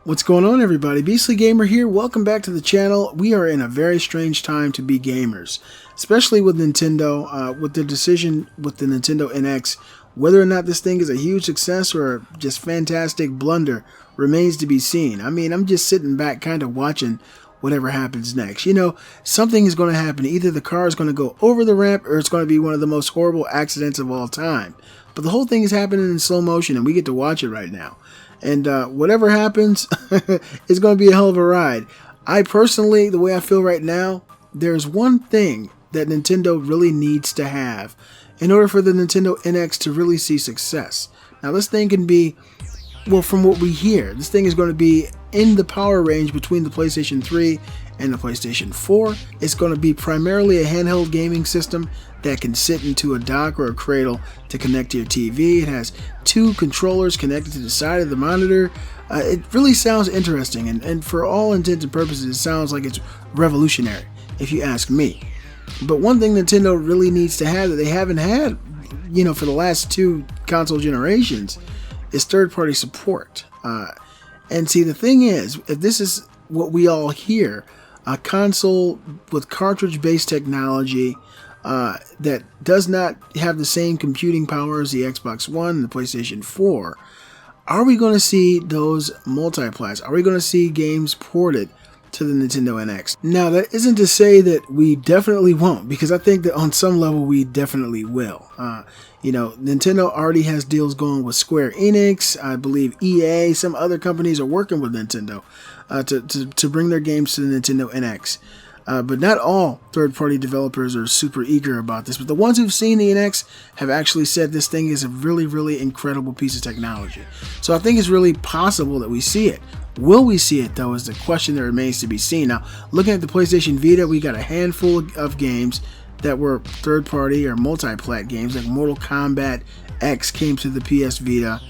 What's going on, everybody? Beastly Gamer here. Welcome back to the channel. We are in a very strange time to be gamers, especially with Nintendo, with the decision with the Nintendo NX. Whether or not this thing is a huge success or just fantastic blunder remains to be seen. I mean, I'm just sitting back kind of watching whatever happens next. You know, something is going to happen. Either the car is going to go over the ramp or it's going to be one of the most horrible accidents of all time. But the whole thing is happening in slow motion and we get to watch it right now. And whatever happens, it's going to be a hell of a ride. I personally, the way I feel right now, there's one thing that Nintendo really needs to have in order for the Nintendo NX to really see success. Now, this thing can be, well, from what we hear, this thing is going to be in the power range between the PlayStation 3 and the PlayStation 4. It's going to be primarily a handheld gaming system that can sit into a dock or a cradle to connect to your TV. It has two controllers connected to the side of the monitor. It really sounds interesting, and for all intents and purposes, it sounds like it's revolutionary, if you ask me. But one thing Nintendo really needs to have that they haven't had, you know, for the last two console generations is third-party support. And see, the thing is, if this is what we all hear, a console with cartridge-based technology that does not have the same computing power as the Xbox One and the PlayStation 4, are we going to see those multiplats? Are we going to see games ported to the Nintendo NX? Now, that isn't to say that we definitely won't, because I think that on some level we definitely will. You know, Nintendo already has deals going with Square Enix. I believe EA, some other companies are working with Nintendo to bring their games to the Nintendo NX. But not all third-party developers are super eager about this. But the ones who've seen the NX have actually said this thing is a really, really incredible piece of technology. So I think it's really possible that we see it. Will we see it, though, is the question that remains to be seen. Now, looking at the PlayStation Vita, we got a handful of games that were third-party or multi-plat games, like Mortal Kombat X came to the PS Vita.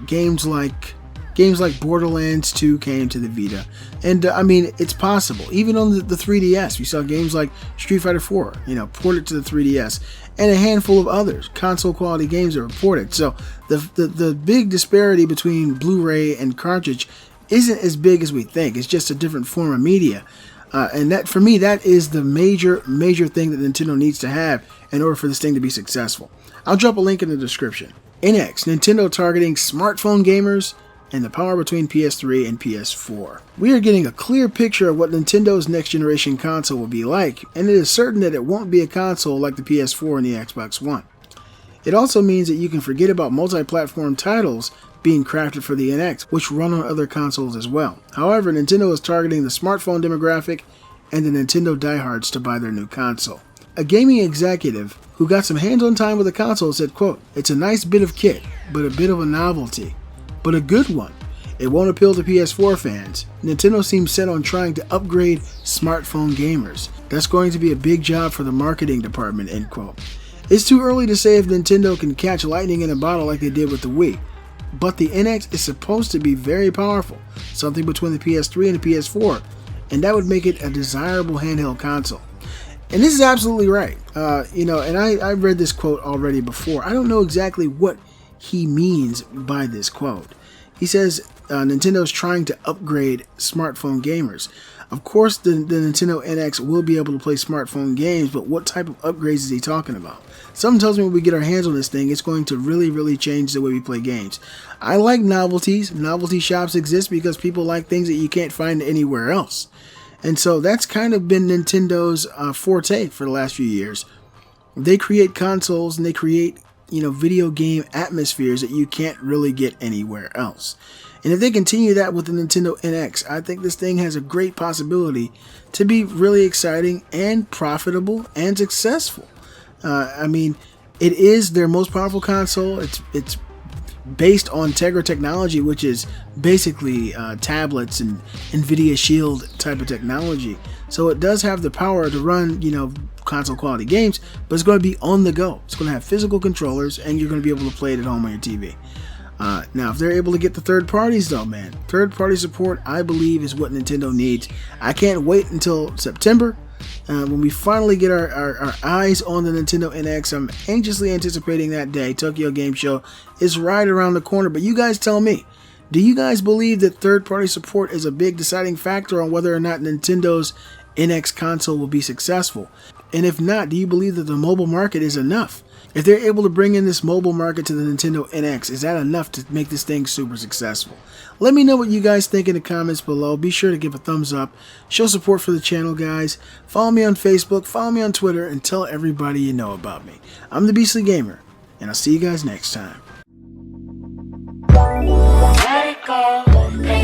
Games like Borderlands 2 came to the Vita. And I mean, it's possible. Even on the 3DS, we saw games like Street Fighter 4, you know, ported to the 3DS, and a handful of others, console quality games that were ported. So the big disparity between Blu-ray and cartridge isn't as big as we think. It's just a different form of media. And that, for me, that is the major thing that Nintendo needs to have in order for this thing to be successful. I'll drop a link in the description. NX, Nintendo targeting smartphone gamers and the power between PS3 and PS4. We are getting a clear picture of what Nintendo's next generation console will be like, and it is certain that it won't be a console like the PS4 and the Xbox One. It also means that you can forget about multi-platform titles being crafted for the NX, which run on other consoles as well. However, Nintendo is targeting the smartphone demographic and the Nintendo diehards to buy their new console. A gaming executive who got some hands-on time with the console said, quote, "It's a nice bit of kit, but a bit of a novelty. But a good one. It won't appeal to PS4 fans. Nintendo seems set on trying to upgrade smartphone gamers. That's going to be a big job for the marketing department," end quote. It's too early to say if Nintendo can catch lightning in a bottle like they did with the Wii. But the NX is supposed to be very powerful, something between the PS3 and the PS4, and that would make it a desirable handheld console. And this is absolutely right. You know, and I read this quote already before. I don't know exactly what he means by this quote. He says Nintendo is trying to upgrade smartphone gamers. Of course, the Nintendo NX will be able to play smartphone games, but what type of upgrades is he talking about? Something tells me when we get our hands on this thing, it's going to really, really change the way we play games. I like novelties. Novelty shops exist because people like things that you can't find anywhere else. And so that's kind of been Nintendo's forte for the last few years. They create consoles and they create, you know, video game atmospheres that you can't really get anywhere else. And if they continue that with the Nintendo NX, I think this thing has a great possibility to be really exciting and profitable and successful. I mean, it is their most powerful console. It's based on Tegra technology, which is basically tablets and NVIDIA Shield type of technology. So it does have the power to run, you know, console quality games, but it's going to be on the go. It's going to have physical controllers, and you're going to be able to play it at home on your TV. Now, if they're able to get the third parties, though, man, third-party support, I believe, is what Nintendo needs. I can't wait until September when we finally get our eyes on the Nintendo NX. I'm anxiously anticipating that day. Tokyo Game Show is right around the corner, but you guys tell me, Do you guys believe that third-party support is a big deciding factor on whether or not Nintendo's NX console will be successful? And if not, do you believe that the mobile market is enough? If they're able to bring in this mobile market to the Nintendo NX, is that enough to make this thing super successful? Let me know what you guys think in the comments below. Be sure to give a thumbs up, show support for the channel, guys. Follow me on Facebook, follow me on Twitter, and tell everybody you know about me. I'm the Beastly Gamer, and I'll see you guys next time. Let it go.